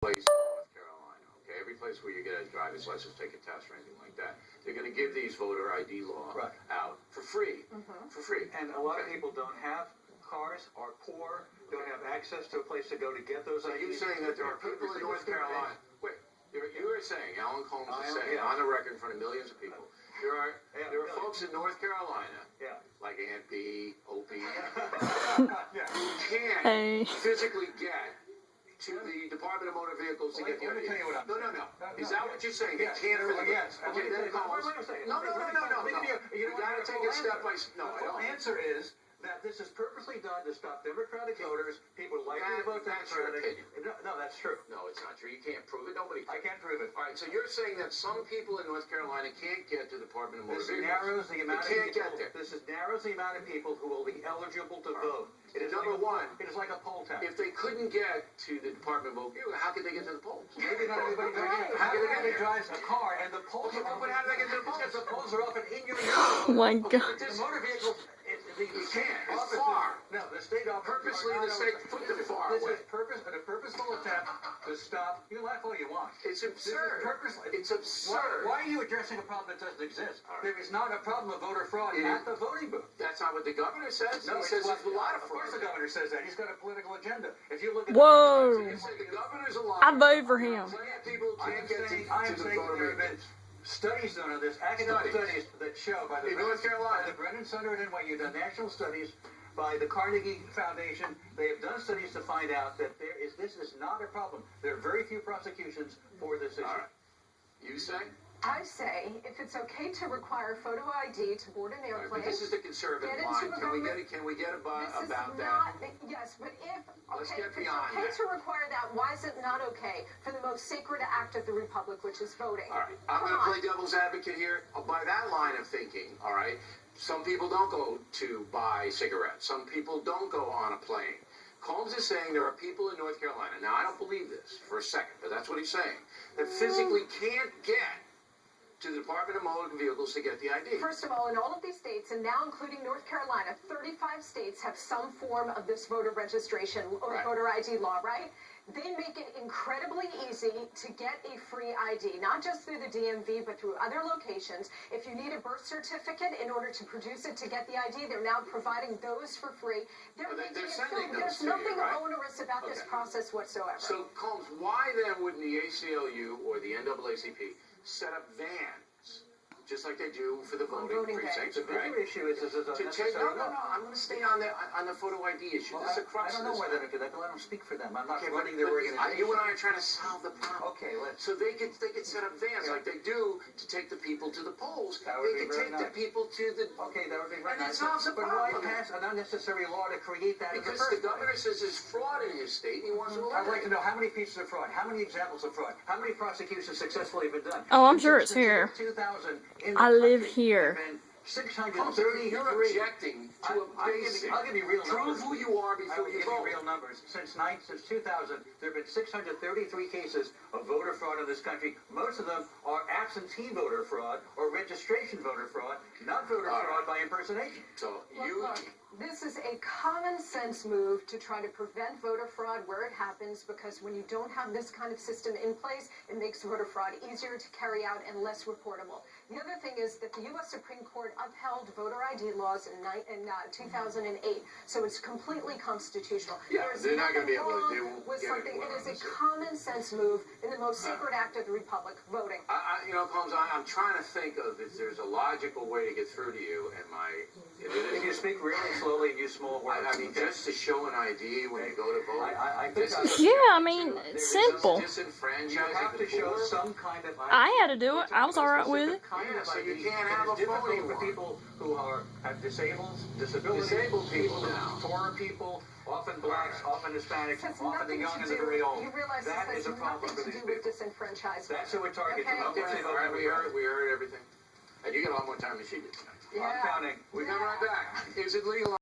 place in North Carolina, okay? Every place where you get a driver's license, take a test or anything like that, they're going to give these voter ID law out for free. For free. And a lot of people don't have cars, are poor, don't have access to a place to go to get those IDs. So you're saying that there are people in North Carolina. Wait, you were saying, Alan Colmes is saying, on the record in front of millions of people, there are folks in North Carolina, like Aunt B, Opie, who can't physically get to the Department of Motor Vehicles to get the ID. No. Is that what you're saying? They can't physically. Yes. Okay, then Colmes. No. You gotta take it step by step. No, I don't. The answer is that this is purposely done to stop Democratic voters, people likely to vote Democratic. No, that's true. No, it's not true. You can't prove it. Nobody can. I can't prove it. All right, so you're saying that some people in North Carolina can't get to the Department of Motor Vehicles. This narrows the amount of people. This narrows the amount of people who will be eligible to vote. It is number one. It is like a poll tax. If they couldn't get to the Department of Motor Vehicles, how could they get to the polls? Maybe not everybody can. How could they drive a car and the polls are open? But how do they get to the polls? Because the polls are open in your Oh my God. The motor vehicles. You can't. It's far. No, the state office. Purposely, the state put them far away. This is a purposeful attempt to stop. You can laugh all you want. It's absurd. It's absurd. Why are you addressing a problem that doesn't exist? There is not a problem of voter fraud at the voting booth. That's not what the governor says. No, he says there's a lot of fraud. Of course the governor says that. He's got a political agenda. If you look at Whoa. The governor's a liar. I vote for him. People can't get to the voter vehicles. Studies done on this, academic studies that show by the North Carolina, the Brennan Center at NYU, done national studies by the Carnegie Foundation. They have done studies to find out that this is not a problem. There are very few prosecutions for this issue. All right. You say? I say, if it's okay to require photo ID to board an airplane, but this is the conservative line. Can we get about that? Yes, but if Let's if get it's beyond okay that. to require that, why is it not okay for the most sacred act of the republic, which is voting? All right, I'm going to play devil's advocate here. By that line of thinking, all right, some people don't go to buy cigarettes. Some people don't go on a plane. Colmes is saying there are people in North Carolina, now I don't believe this for a second, but that's what he's saying, that physically can't get to the Department of Motor Vehicles to get the ID. First of all, in all of these states, and now including North Carolina, 35 states have some form of this voter registration or voter ID law, right? They make it incredibly easy to get a free ID, not just through the DMV, but through other locations. If you need a birth certificate in order to produce it to get the ID, they're now providing those for free. They're sending those There's nothing to you, right? onerous about this process whatsoever. So, Colmes, why then wouldn't the ACLU or the NAACP set up vans, just like they do for the voting precincts? The bigger issue is I'm going to stay on the photo ID issue. This is a crux. I don't know why they don't do that. I don't speak for them. I'm not running their organization. You and I are trying to solve the problem. Okay, let's. So they could set up vans like they do to take the people to the polls. That would they could take the people to the. Okay, that would be very nice. And it solves the problem. But why pass an unnecessary law to create that? Because the governor says there's fraud in his state and he wants to eliminate. I'd like to know how many pieces of fraud, how many examples of fraud, how many prosecutions successfully have been done. Oh, I'm sure it's here. 2000 I live here. 633. You're objecting to a basic. I'll give you real numbers. Prove who you are before you vote. Real numbers. Since 2000, there have been 633 cases of voter fraud in this country. Most of them are absentee voter fraud or registration voter fraud, not voter fraud by impersonation. So Look, this is a common sense move to try to prevent voter fraud where it happens, because when you don't have this kind of system in place, it makes voter fraud easier to carry out and less reportable. The other thing is that the U.S. Supreme Court upheld voter ID laws in 2008, so it's completely constitutional. Yeah, they're not going to be able to do something. It is a common sense move in the most sacred act of the republic, voting. Colmes, I'm trying to think of if there's a logical way to get through to you. If you speak really slowly and use small words. I mean, just to show an ID when you go to vote. Yeah, I mean, it's simple. You have to show some kind of ID. I had to do it. I was alright with it. Yeah, so you can't have a phony for people who have disabilities, disabled people now, poorer people, often blacks, often Hispanics, often the young and the very old. You realize that is a problem for these people. Disenfranchisement. That's who we're targeting. Okay. All right, we heard everything. And you got a lot more time than she did tonight. I'm counting. We come right back. Is it legal?